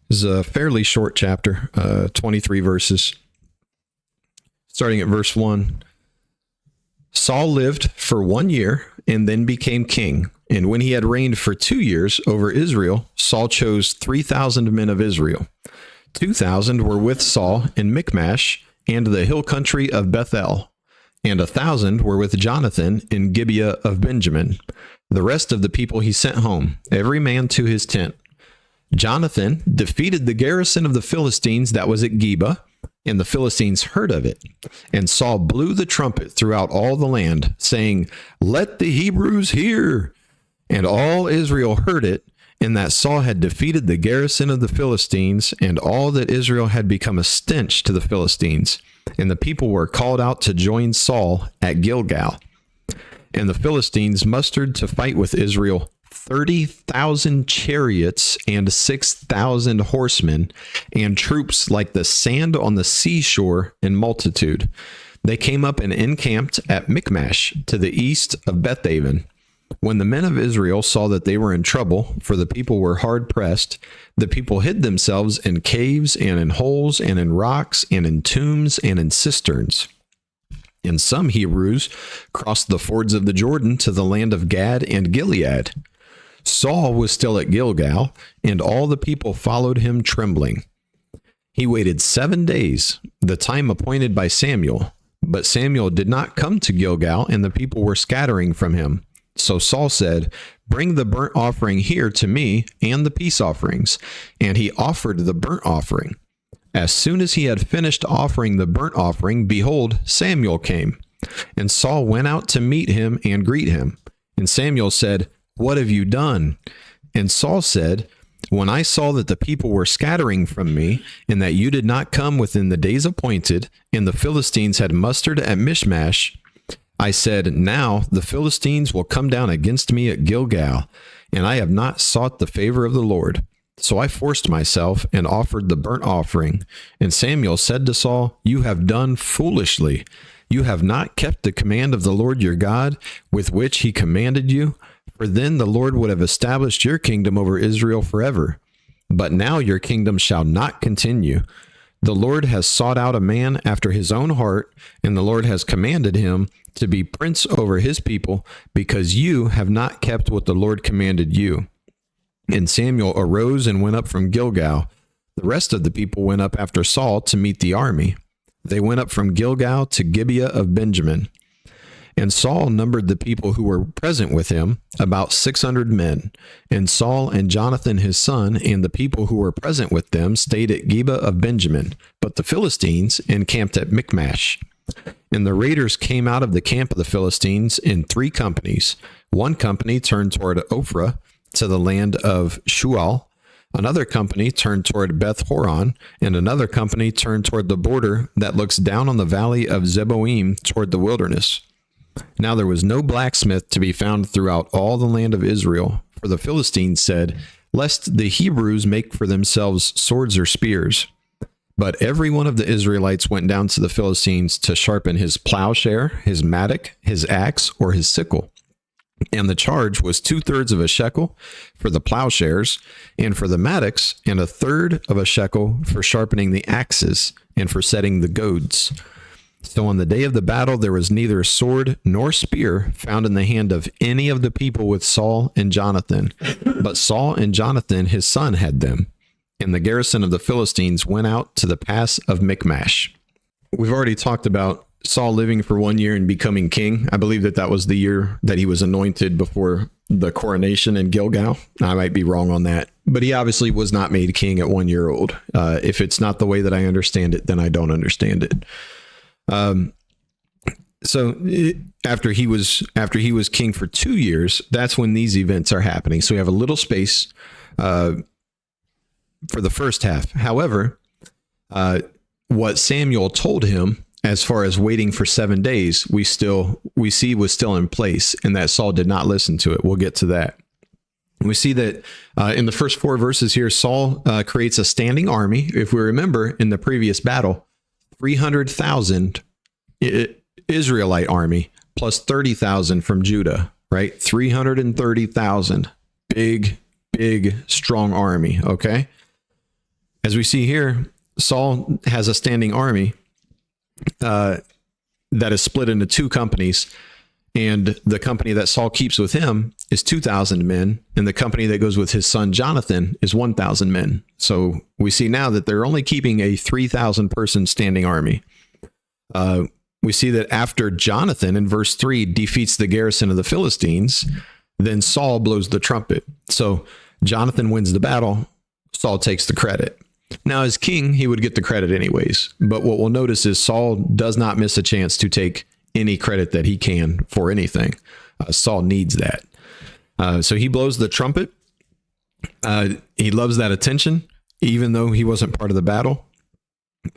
This is a fairly short chapter, 23 verses. Starting at verse 1. Saul lived for 1 year and then became king. And when he had reigned for 2 years over Israel, Saul chose 3,000 men of Israel. 2,000 were with Saul in Michmash and the hill country of Bethel, and 1,000 were with Jonathan in Gibeah of Benjamin. The rest of the people he sent home, every man to his tent. Jonathan defeated the garrison of the Philistines that was at Geba, and the Philistines heard of it. And Saul blew the trumpet throughout all the land, saying, "Let the Hebrews hear." And all Israel heard it, and that Saul had defeated the garrison of the Philistines, and all that Israel had become a stench to the Philistines. And the people were called out to join Saul at Gilgal. And the Philistines mustered to fight with Israel 30,000 chariots and 6,000 horsemen, and troops like the sand on the seashore in multitude. They came up and encamped at Michmash to the east of Bethaven. When the men of Israel saw that they were in trouble, for the people were hard pressed, the people hid themselves in caves and in holes and in rocks and in tombs and in cisterns. And some Hebrews crossed the fords of the Jordan to the land of Gad and Gilead. Saul was still at Gilgal, and all the people followed him trembling. He waited 7 days, the time appointed by Samuel. But Samuel did not come to Gilgal, and the people were scattering from him. So Saul said, "Bring the burnt offering here to me and the peace offerings." And he offered the burnt offering. As soon as he had finished offering the burnt offering, behold, Samuel came. And Saul went out to meet him and greet him. And Samuel said, "What have you done?" And Saul said, "When I saw that the people were scattering from me, and that you did not come within the days appointed, and the Philistines had mustered at Michmash, I said, now the Philistines will come down against me at Gilgal, and I have not sought the favor of the Lord. So I forced myself and offered the burnt offering. And Samuel said to Saul, "You have done foolishly. You have not kept the command of the Lord your God, with which he commanded you. For then the Lord would have established your kingdom over Israel forever. But now your kingdom shall not continue. The Lord has sought out a man after his own heart, and the Lord has commanded him to be prince over his people, because you have not kept what the Lord commanded you." And Samuel arose and went up from Gilgal. The rest of the people went up after Saul to meet the army. They went up from Gilgal to Gibeah of Benjamin. And Saul numbered the people who were present with him, about 600 men. And Saul and Jonathan his son and the people who were present with them stayed at Gibeah of Benjamin, but the Philistines encamped at Michmash. And the raiders came out of the camp of the Philistines in 3 companies. One company turned toward Ophrah to the land of Shual. Another company turned toward Beth Horon, and another company turned toward the border that looks down on the valley of Zeboim toward the wilderness. Now there was no blacksmith to be found throughout all the land of Israel, for the Philistines said, "Lest the Hebrews make for themselves swords or spears." But every one of the Israelites went down to the Philistines to sharpen his plowshare, his mattock, his axe, or his sickle. And the charge was 2/3 of a shekel for the plowshares, and for the mattocks, and 1/3 of a shekel for sharpening the axes, and for setting the goads. So on the day of the battle, there was neither sword nor spear found in the hand of any of the people with Saul and Jonathan, but Saul and Jonathan his son had them. And the garrison of the Philistines went out to the pass of Michmash. We've already talked about Saul living for 1 year and becoming king. I believe that was the year that he was anointed before the coronation in Gilgal. I might be wrong on that, but he obviously was not made king at 1 year old. If it's not the way that I understand it, then I don't understand it. After he was king for 2 years, that's when these events are happening. So we have a little space for the first half. However, what Samuel told him, as far as waiting for 7 days, we see was still in place, and that Saul did not listen to it. We'll get to that. We see that in the first 4 verses here, Saul creates a standing army. If we remember in the previous battle, 300,000 Israelite army plus 30,000 from Judah, right? 330,000. Big, strong army, okay? As we see here, Saul has a standing army that is split into two companies. And the company that Saul keeps with him is 2,000 men. And the company that goes with his son Jonathan is 1,000 men. So we see now that they're only keeping a 3,000 person standing army. We see that after Jonathan in verse 3 defeats the garrison of the Philistines, then Saul blows the trumpet. So Jonathan wins the battle. Saul takes the credit. Now, as king, he would get the credit anyways. But what we'll notice is Saul does not miss a chance to take any credit that he can for anything. Saul needs that. So he blows the trumpet. He loves that attention, even though he wasn't part of the battle.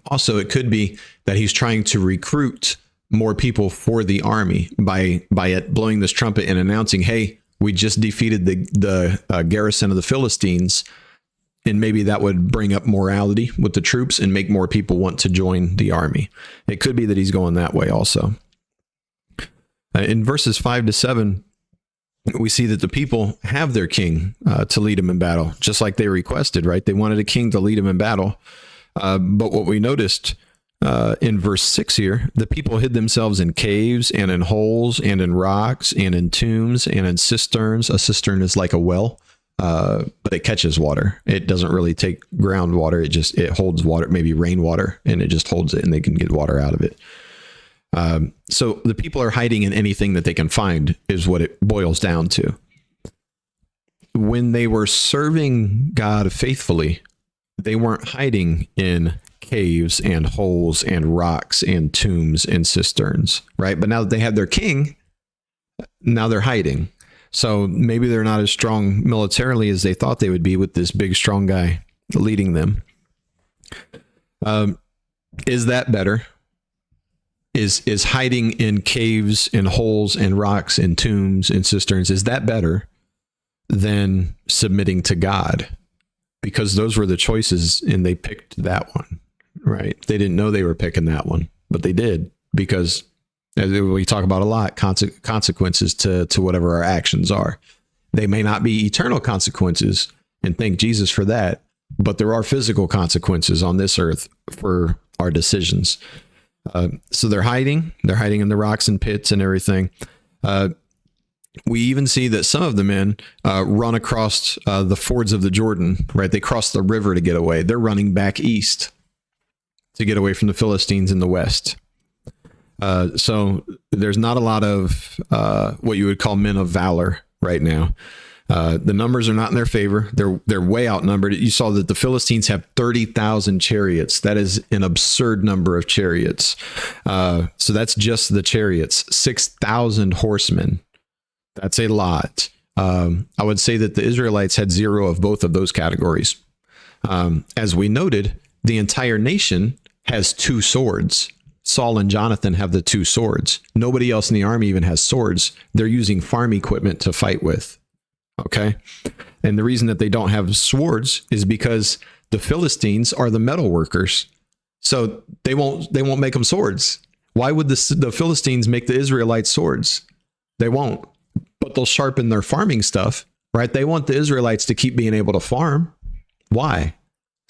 Also, it could be that he's trying to recruit more people for the army by it blowing this trumpet and announcing, hey, we just defeated the garrison of the Philistines. And maybe that would bring up morality with the troops and make more people want to join the army. It could be that he's going that way also. In verses 5 to 7, we see that the people have their king to lead them in battle, just like they requested, right? They wanted a king to lead them in battle. But what we noticed in verse 6 here, the people hid themselves in caves and in holes and in rocks and in tombs and in cisterns. A cistern is like a well, but it catches water. It doesn't really take groundwater. It holds water, maybe rainwater, and it just holds it and they can get water out of it. So the people are hiding in anything that they can find is what it boils down to. When they were serving God faithfully, they weren't hiding in caves and holes and rocks and tombs and cisterns, right? But now that they have their king, now they're hiding. So maybe they're not as strong militarily as they thought they would be with this big, strong guy leading them. Is that better? Is hiding in caves and holes and rocks and tombs and cisterns, is that better than submitting to God? Because those were the choices and they picked that one, right? They didn't know they were picking that one, but they did, because as we talk about a lot, consequences to whatever our actions are. They may not be eternal consequences, and thank Jesus for that, but there are physical consequences on this earth for our decisions. So they're hiding in the rocks and pits and everything. We even see that some of the men run across the fords of the Jordan, right? They cross the river to get away. They're running back east to get away from the Philistines in the west. So there's not a lot of what you would call men of valor right now. The numbers are not in their favor. They're way outnumbered. You saw that the Philistines have 30,000 chariots. That is an absurd number of chariots. So that's just the chariots. 6,000 horsemen. That's a lot. I would say that the Israelites had zero of both of those categories. As we noted, the entire nation has two swords. Saul and Jonathan have the two swords. Nobody else in the army even has swords. They're using farm equipment to fight with. Okay. And the reason that they don't have swords is because the Philistines are the metal workers. So they won't make them swords. Why would the Philistines make the Israelites swords? They won't, but they'll sharpen their farming stuff, right? They want the Israelites to keep being able to farm. Why?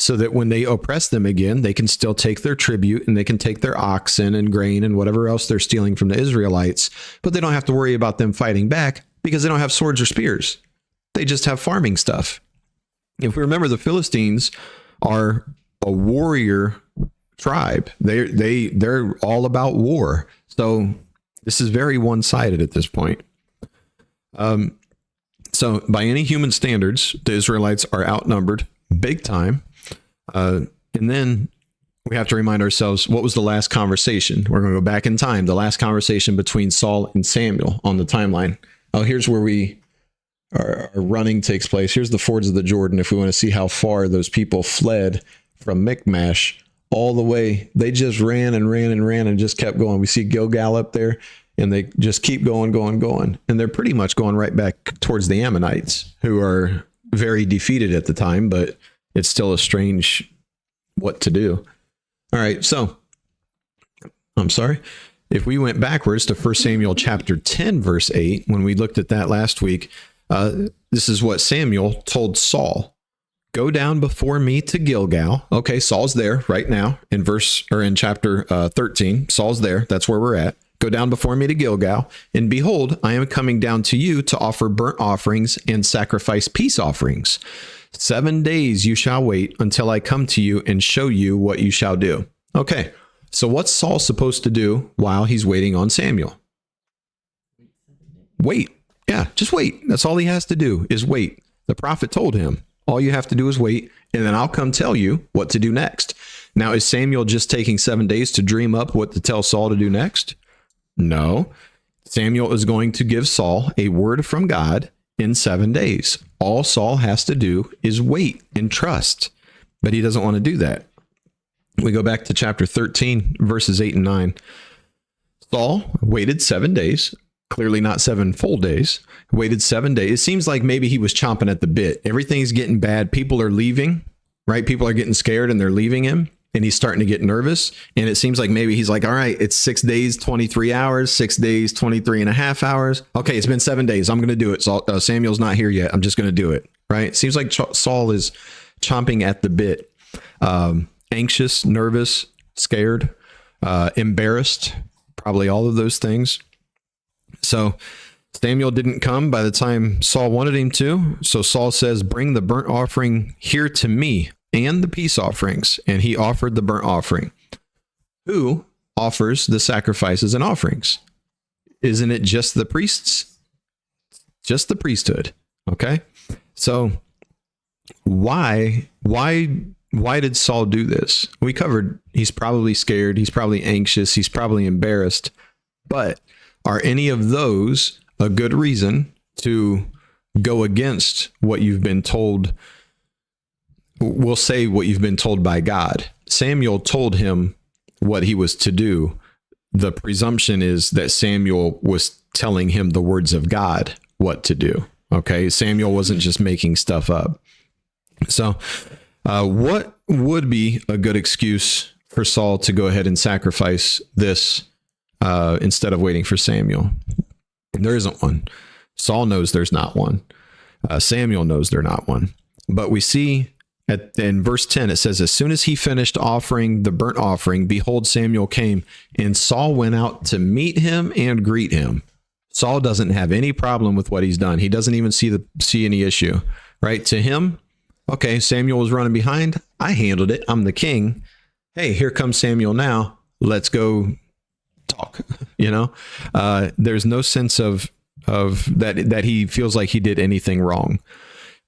So that when they oppress them again, they can still take their tribute and they can take their oxen and grain and whatever else they're stealing from the Israelites, but they don't have to worry about them fighting back because they don't have swords or spears. They just have farming stuff. If we remember, the Philistines are a warrior tribe. They're all about war. So this is very one-sided at this point. So by any human standards, the Israelites are outnumbered big time. And then we have to remind ourselves, what was the last conversation? We're going to go back in time. The last conversation between Saul and Samuel on the timeline. Oh, here's where our running takes place. Here's the fords of the Jordan. If we want to see how far those people fled from Michmash all the way, they just ran and ran and ran and just kept going. We see Gilgal up there, and they just keep going. And they're pretty much going right back towards the Ammonites, who are very defeated at the time, but it's still a strange what to do. All right. So I'm sorry. If we went backwards to 1 Samuel chapter 10, verse 8, when we looked at that last week, this is what Samuel told Saul go down before me to Gilgal. Okay, Saul's there right now in chapter 13. Saul's there. That's where we're at. Go down before me to Gilgal, and behold, I am coming down to you to offer burnt offerings and sacrifice peace offerings. 7 days you shall wait until I come to you and show you what you shall do. Okay, so what's Saul supposed to do while he's waiting on Samuel? Wait. Yeah, just wait. That's all he has to do is wait. The prophet told him, all you have to do is wait, and then I'll come tell you what to do next. Now, is Samuel just taking 7 days to dream up what to tell Saul to do next? No. Samuel is going to give Saul a word from God in 7 days. All Saul has to do is wait and trust, but he doesn't want to do that. We go back to chapter 13, verses 8 and 9. Saul waited 7 days. Clearly not 7 full days, waited 7 days. It seems like maybe he was chomping at the bit. Everything's getting bad. People are leaving, right? People are getting scared and they're leaving him, and he's starting to get nervous. And it seems like maybe he's like, all right, it's 6 days, 23 hours, 6 days, 23 and a half hours. Okay, it's been 7 days. I'm going to do it. Samuel's not here yet. I'm just going to do it, right? It seems like Saul is chomping at the bit, anxious, nervous, scared, embarrassed, probably all of those things. So Samuel didn't come by the time Saul wanted him to. So Saul says, bring the burnt offering here to me and the peace offerings. And he offered the burnt offering. Who offers the sacrifices and offerings? Isn't it just the priests? Just the priesthood. Okay. So why did Saul do this? We covered he's probably scared. He's probably anxious. He's probably embarrassed. But are any of those a good reason to go against what you've been told? We'll say what you've been told by God. Samuel told him what he was to do. The presumption is that Samuel was telling him the words of God what to do. Okay, Samuel wasn't just making stuff up. So what would be a good excuse for Saul to go ahead and sacrifice this instead of waiting for Samuel? There isn't one. Saul knows there's not one. Samuel knows there's not one. But we see in verse 10, it says, as soon as he finished offering the burnt offering, behold, Samuel came, and Saul went out to meet him and greet him. Saul doesn't have any problem with what he's done. He doesn't even see any issue, right? To him, okay, Samuel was running behind. I handled it. I'm the king. Hey, here comes Samuel now. Let's go talk. There's no sense of that he feels like he did anything wrong.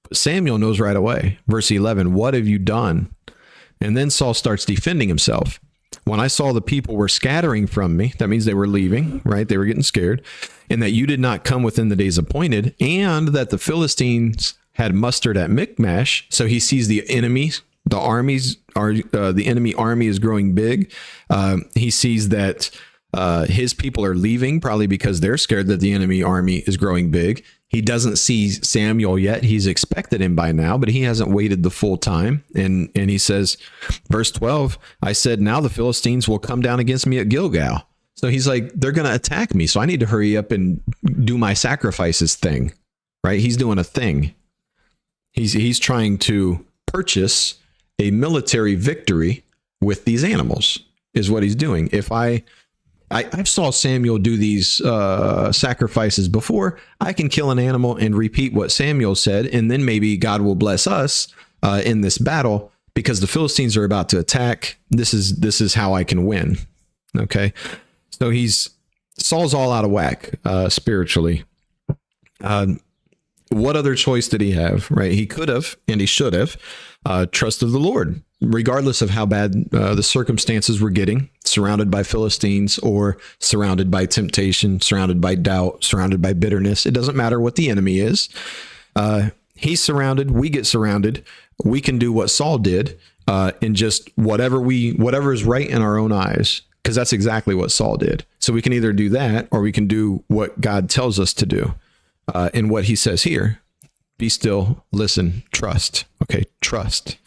But Samuel knows right away. Verse 11, what have you done? And then Saul starts defending himself. When I saw the people were scattering from me, that means they were leaving, right? They were getting scared, and that you did not come within the days appointed, and that the Philistines had mustered at Michmash. So he sees the enemy, the enemy army is growing big. He sees that his people are leaving, probably because they're scared that the enemy army is growing big. He doesn't see Samuel yet. He's expected him by now, but he hasn't waited the full time. And he says, verse 12, I said, now the Philistines will come down against me at Gilgal. So he's like, they're going to attack me. So I need to hurry up and do my sacrifices thing, right? He's doing a thing. He's trying to purchase a military victory with these animals is what he's doing. If I saw Samuel do these sacrifices before, I can kill an animal and repeat what Samuel said, and then maybe God will bless us in this battle because the Philistines are about to attack. This is how I can win. Okay, so Saul's all out of whack spiritually. What other choice did he have? Right, he could have and he should have trusted the Lord, regardless of how bad the circumstances were getting. Surrounded by Philistines or surrounded by temptation, surrounded by doubt, surrounded by bitterness. It doesn't matter what the enemy is. He's surrounded. We get surrounded. We can do what Saul did and just whatever is right in our own eyes, because that's exactly what Saul did. So we can either do that or we can do what God tells us to do. And what he says here, be still, listen, trust. Okay, trust.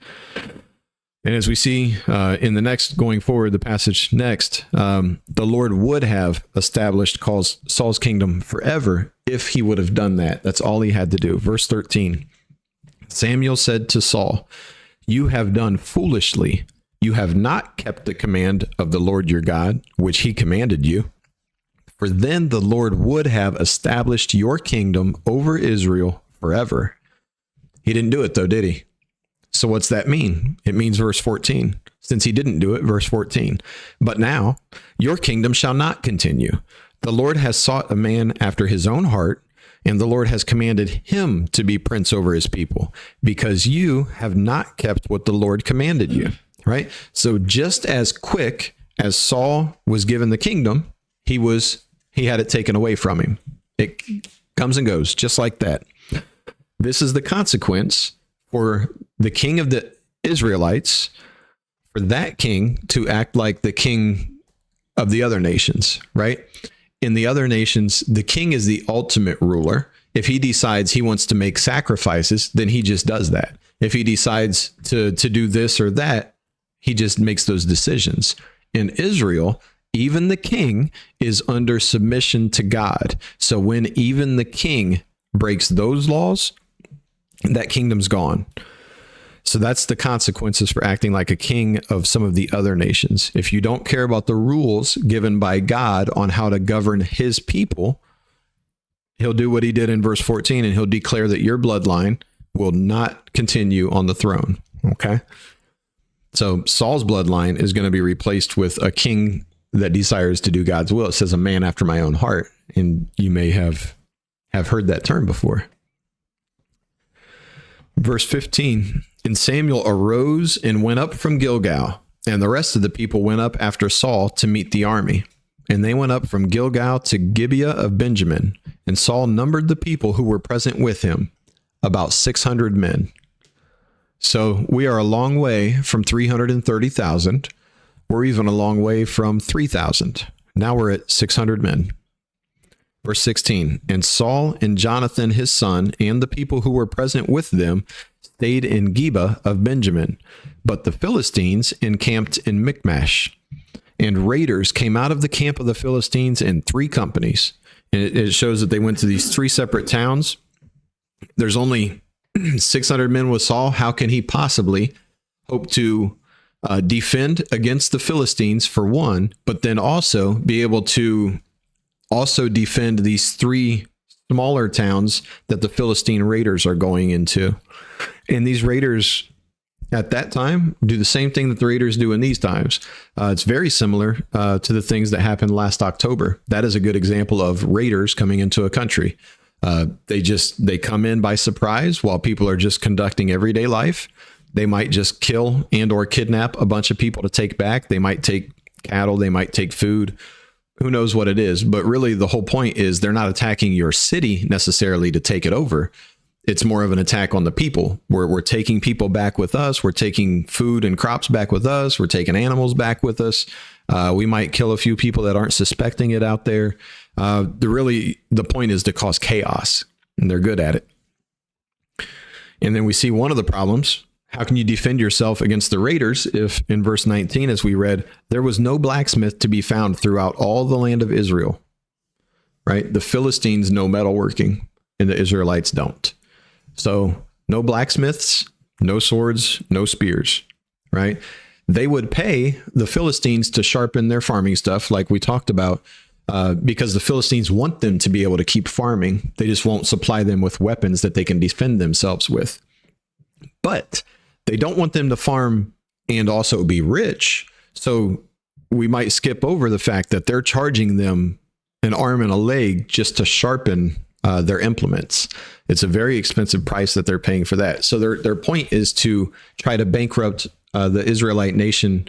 And as we see in the next, going forward, the passage next, the Lord would have established Saul's kingdom forever if he would have done that. That's all he had to do. Verse 13 Samuel said to Saul, "You have done foolishly. You have not kept the command of the Lord your God, which he commanded you. For then the Lord would have established your kingdom over Israel forever." He didn't do it though, did he? So what's that mean? It means verse 14. Since he didn't do it, verse 14. "But now your kingdom shall not continue. The Lord has sought a man after his own heart, and the Lord has commanded him to be prince over his people, because you have not kept what the Lord commanded you." Right? So just as quick as Saul was given the kingdom, he had it taken away from him. It comes and goes just like that. This is the consequence for the king of the Israelites, for that king to act like the king of the other nations, right? In the other nations, the king is the ultimate ruler. If he decides he wants to make sacrifices, then he just does that. If he decides to do this or that, he just makes those decisions. In Israel, even the king is under submission to God. So when even the king breaks those laws, that kingdom's gone. So that's the consequences for acting like a king of some of the other nations. If you don't care about the rules given by God on how to govern his people, he'll do what he did in verse 14, and he'll declare that your bloodline will not continue on the throne. Okay? So Saul's bloodline is going to be replaced with a king that desires to do God's will. It says a man after my own heart. And you may have heard that term before. Verse 15, "And Samuel arose and went up from Gilgal, and the rest of the people went up after Saul to meet the army. And they went up from Gilgal to Gibeah of Benjamin. And Saul numbered the people who were present with him, about 600 men." So we are a long way from 330,000. We're even a long way from 3,000. Now we're at 600 men. Verse 16, "And Saul and Jonathan his son and the people who were present with them stayed in Gibeah of Benjamin, but the Philistines encamped in Michmash. And raiders came out of the camp of the Philistines in 3 companies." And it shows that they went to these 3 separate towns. There's only 600 men with Saul. How can he possibly hope to defend against the Philistines, for one, but then also be able to also defend these 3 smaller towns that the Philistine raiders are going into? And these raiders at that time do the same thing that the raiders do in these times. It's very similar to the things that happened last October. That is a good example of raiders coming into a country. They come in by surprise while people are just conducting everyday life. They might just kill and or kidnap a bunch of people to take back. They might take cattle. They might take food. Who knows what it is? But really, the whole point is they're not attacking your city necessarily to take it over. It's more of an attack on the people. We're taking people back with us. We're taking food and crops back with us. We're taking animals back with us. We might kill a few people that aren't suspecting it out there. The point is to cause chaos, and they're good at it. And then we see one of the problems. How can you defend yourself against the raiders if, in verse 19, as we read, there was no blacksmith to be found throughout all the land of Israel? Right? The Philistines know metalworking, and the Israelites don't. So no blacksmiths, no swords, no spears, right? They would pay the Philistines to sharpen their farming stuff, like we talked about, because the Philistines want them to be able to keep farming. They just won't supply them with weapons that they can defend themselves with. But they don't want them to farm and also be rich. So we might skip over the fact that they're charging them an arm and a leg just to sharpen their implements. It's a very expensive price that they're paying for that. So their point is to try to bankrupt the Israelite nation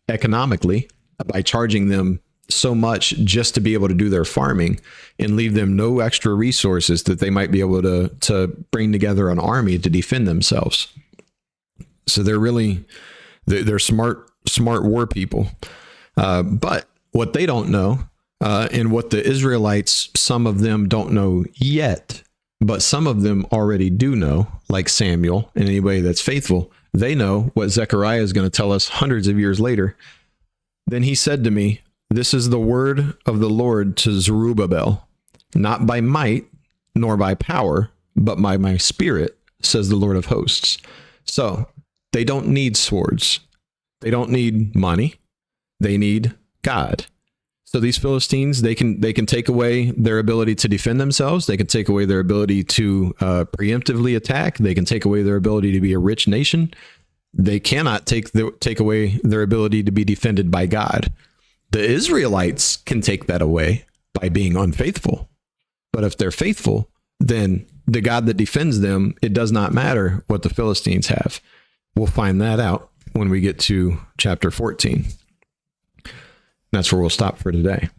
economically by charging them so much just to be able to do their farming and leave them no extra resources that they might be able to bring together an army to defend themselves. So they're smart war people. But what they don't know, and what the Israelites, some of them don't know yet, but some of them already do know, like Samuel and anybody that's faithful, they know what Zechariah is going to tell us hundreds of years later. "Then he said to me, this is the word of the Lord to Zerubbabel, not by might nor by power, but by my spirit, says the Lord of hosts. So they don't need swords. They don't need money. They need God. So these Philistines, they can take away their ability to defend themselves. They can take away their ability to preemptively attack. They can take away their ability to be a rich nation. They cannot take away their ability to be defended by God. The Israelites can take that away by being unfaithful. But if they're faithful, then the God that defends them, it does not matter what the Philistines have. We'll find that out when we get to chapter 14. That's where we'll stop for today.